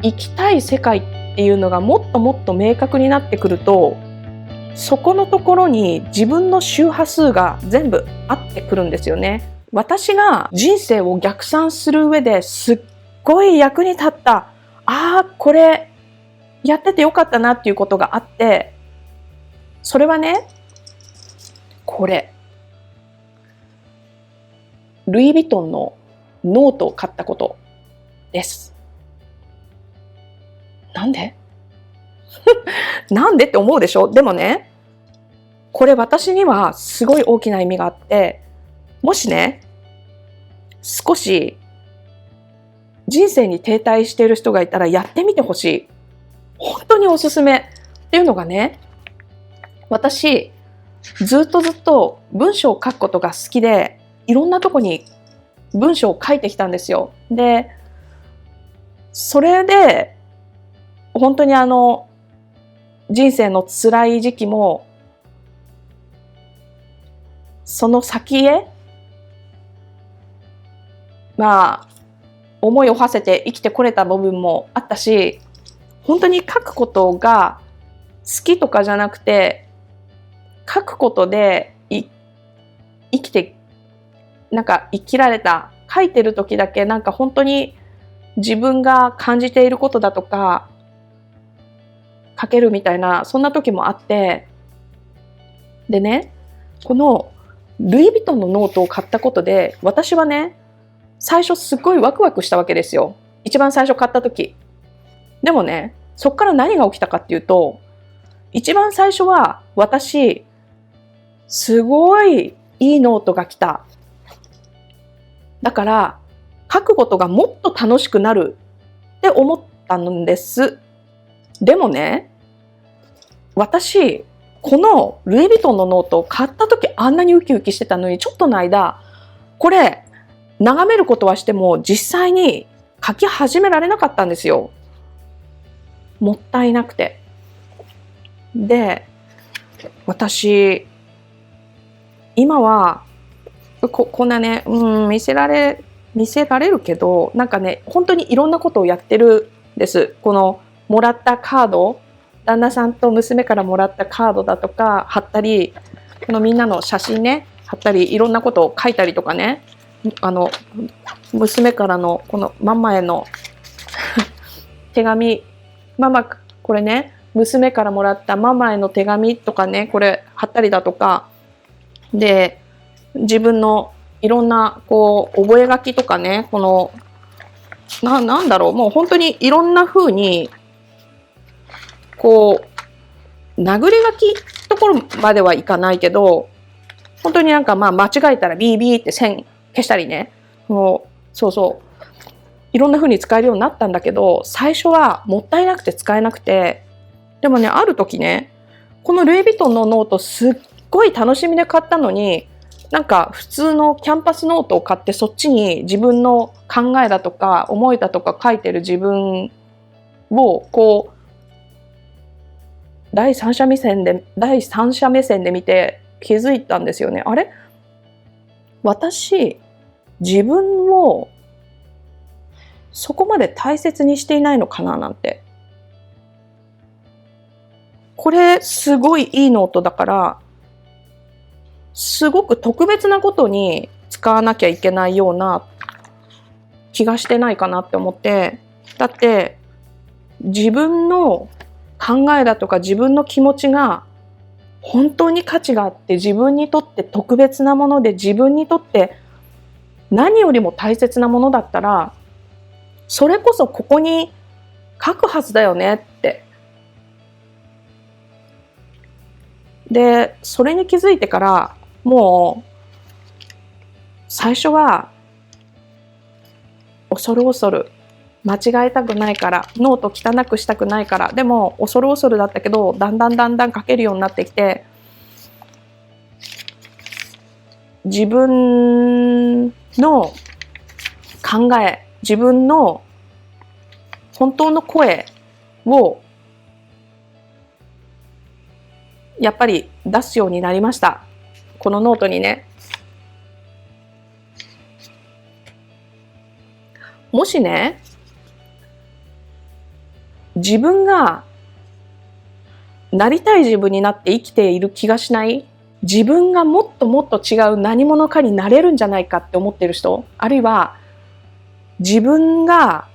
生きたい世界っていうのがもっともっと明確になってくると、そこのところに自分の周波数が全部合ってくるんですよね。私が人生を逆算する上ですっごい役に立った。これやっててよかったなっていうことがあって、それはね、これ。ルイ・ヴィトンのノートを買ったことです。なんでなんでって思うでしょ？でもね、これ私にはすごい大きな意味があって、もしね、少し人生に停滞している人がいたらやってみてほしい。本当におすすめっていうのがね、私、ずっと文章を書くことが好きで、いろんなとこに文章を書いてきたんですよ。で、それで、本当に人生の辛い時期も、その先へ、思いを馳せて生きてこれた部分もあったし、本当に書くことが好きとかじゃなくて、書くことで生きて、生きられた。書いてる時だけ本当に自分が感じていることだとか、書けるみたいな、そんな時もあって、でね、このルイ・ヴィトンのノートを買ったことで、私はね、最初すっごいワクワクしたわけですよ。一番最初買った時。でもね、そっから何が起きたかっていうと、一番最初は私、すごいいいノートが来た。だから、書くことがもっと楽しくなるって思ったんです。でもね、私、このルイ・ヴィトンのノートを買った時あんなにウキウキしてたのに、ちょっとの間、これ、眺めることはしても実際に書き始められなかったんですよ。もったいなくて。で、私、今は、こんなね、見せられるけど、本当にいろんなことをやってるんです。この、もらったカード、旦那さんと娘からもらったカードだとか、貼ったり、このみんなの写真ね、貼ったり、いろんなことを書いたりとかね、娘からの、このママへの手紙、ママ、これね、娘からもらったママへの手紙とかね、これ貼ったりだとか、で、自分のいろんな、覚書とかね、なんだろう、もう本当にいろんな風に、殴り書きところまではいかないけど、本当に間違えたらビービーって線消したりね、いろんな風に使えるようになったんだけど、最初はもったいなくて使えなくて、でもね、ある時ね、このルイ・ヴィトンのノートすっごい楽しみで買ったのに、普通のキャンパスノートを買ってそっちに自分の考えだとか思いだとか書いてる自分を第三者目線で見て気づいたんですよね。あれ？私、自分をそこまで大切にしていないのかななんて。これすごいいいノートだから、すごく特別なことに使わなきゃいけないような気がしてないかなって思って、だって自分の考えだとか自分の気持ちが本当に価値があって、自分にとって特別なもので、自分にとって何よりも大切なものだったら、それこそここに書くはずだよねって。で、それに気づいてから、もう最初は恐る間違えたくないから、ノート汚くしたくないから、でも恐るだったけど、だんだん書けるようになってきて、自分の考え、自分の本当の声をやっぱり出すようになりました。このノートにね。もしね、自分がなりたい自分になって生きている気がしない？自分がもっともっと違う何者かになれるんじゃないかって思ってる人、あるいは自分が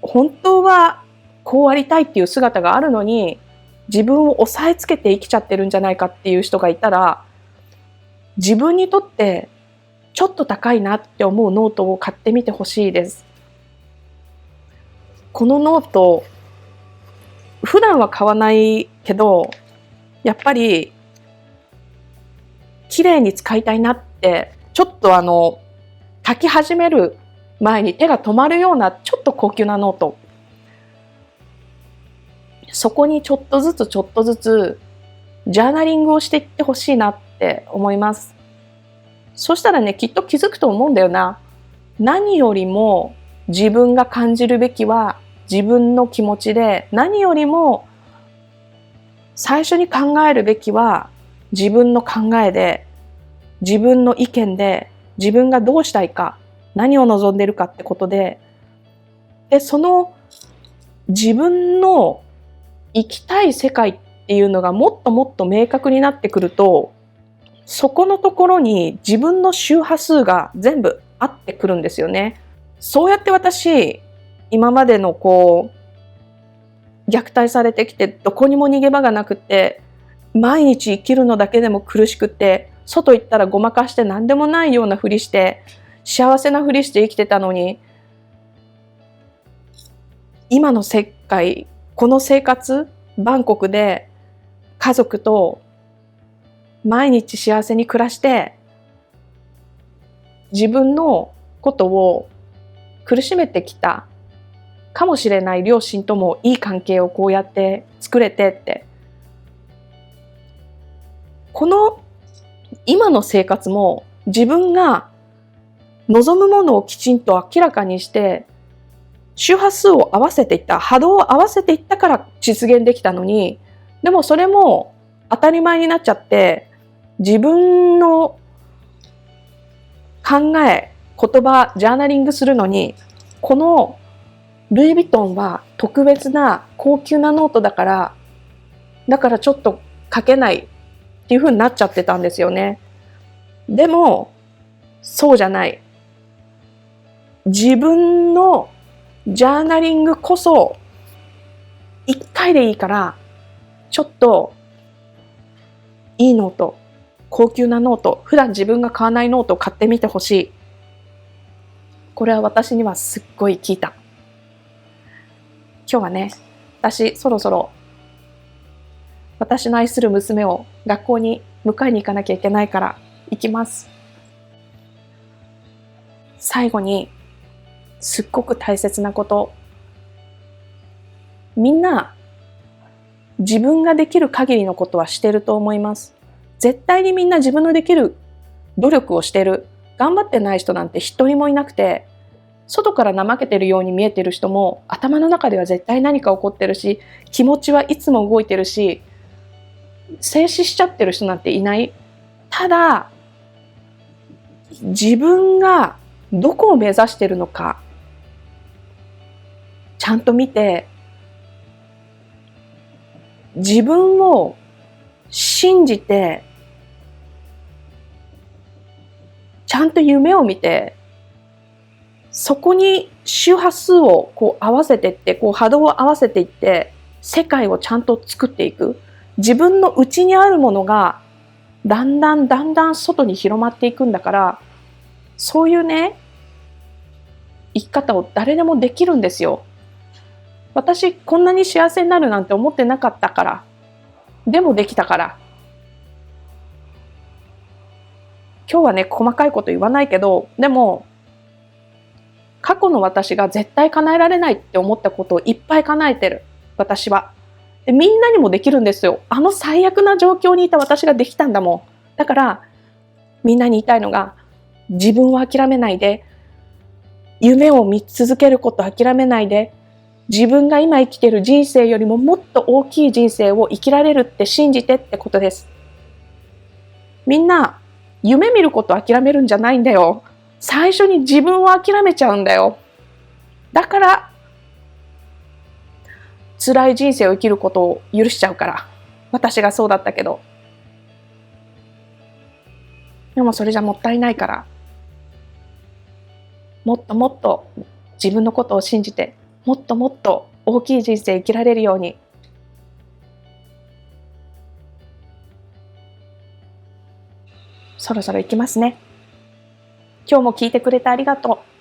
本当はこうありたいっていう姿があるのに自分を抑えつけて生きちゃってるんじゃないかっていう人がいたら、自分にとってちょっと高いなって思うノートを買ってみてほしいです。このノート、普段は買わないけど、やっぱり綺麗に使いたいなって、ちょっと書き始める前に手が止まるようなちょっと高級なノート。そこにちょっとずつちょっとずつジャーナリングをしていってほしいなって思います。そしたらね、きっと気づくと思うんだよな。何よりも自分が感じるべきは自分の気持ちで、何よりも最初に考えるべきは自分の考えで、自分の意見で、自分がどうしたいか、何を望んでるかってことで、その自分の生きたい世界っていうのがもっともっと明確になってくると、そこのところに自分の周波数が全部合ってくるんですよね。そうやって私、今までの虐待されてきて、どこにも逃げ場がなくて、毎日生きるのだけでも苦しくて、外行ったらごまかして何でもないようなふりして、幸せなふりして生きてたのに、今の世界、この生活、バンコクで家族と毎日幸せに暮らして、自分のことを苦しめてきたかもしれない両親ともいい関係をこうやって作れてって、この今の生活も自分が望むものをきちんと明らかにして周波数を合わせていった、波動を合わせていったから実現できたのに、でもそれも当たり前になっちゃって、自分の考え、言葉、ジャーナリングするのに、このルイ・ヴィトンは特別な高級なノートだからちょっと書けないっていう風になっちゃってたんですよね。でもそうじゃない。自分のジャーナリングこそ1回でいいからちょっといいノート、高級なノート、普段自分が買わないノートを買ってみてほしい。これは私にはすっごい効いた。今日はね、私そろそろ私の愛する娘を学校に迎えに行かなきゃいけないから行きます。最後にすっごく大切なこと。みんな自分ができる限りのことはしてると思います。絶対にみんな自分のできる努力をしてる。頑張ってない人なんて一人もいなくて、外から怠けてるように見えてる人も頭の中では絶対何か起こってるし、気持ちはいつも動いてるし、静止しちゃってる人なんていない。ただ自分がどこを目指してるのかちゃんと見て、自分を信じてちゃんと夢を見て、そこに周波数を合わせていって、波動を合わせていって世界をちゃんと作っていく。自分の内にあるものがだんだん外に広まっていくんだから、そういうね生き方を誰でもできるんですよ。私こんなに幸せになるなんて思ってなかったから、でもできたから。今日はね細かいこと言わないけど、でも過去の私が絶対叶えられないって思ったことをいっぱい叶えてる私は。でみんなにもできるんですよ。あの最悪な状況にいた私ができたんだもん。だからみんなに言いたいのが、自分を諦めないで、夢を見続けることを諦めないで、自分が今生きている人生よりももっと大きい人生を生きられるって信じてってことです。みんな夢見ることを諦めるんじゃないんだよ。最初に自分を諦めちゃうんだよ。だから辛い人生を生きることを許しちゃうから。私がそうだったけど。でもそれじゃもったいないから、もっともっと自分のことを信じて、もっともっと大きい人生生きられるように、そろそろ行きますね。今日も聞いてくれてありがとう。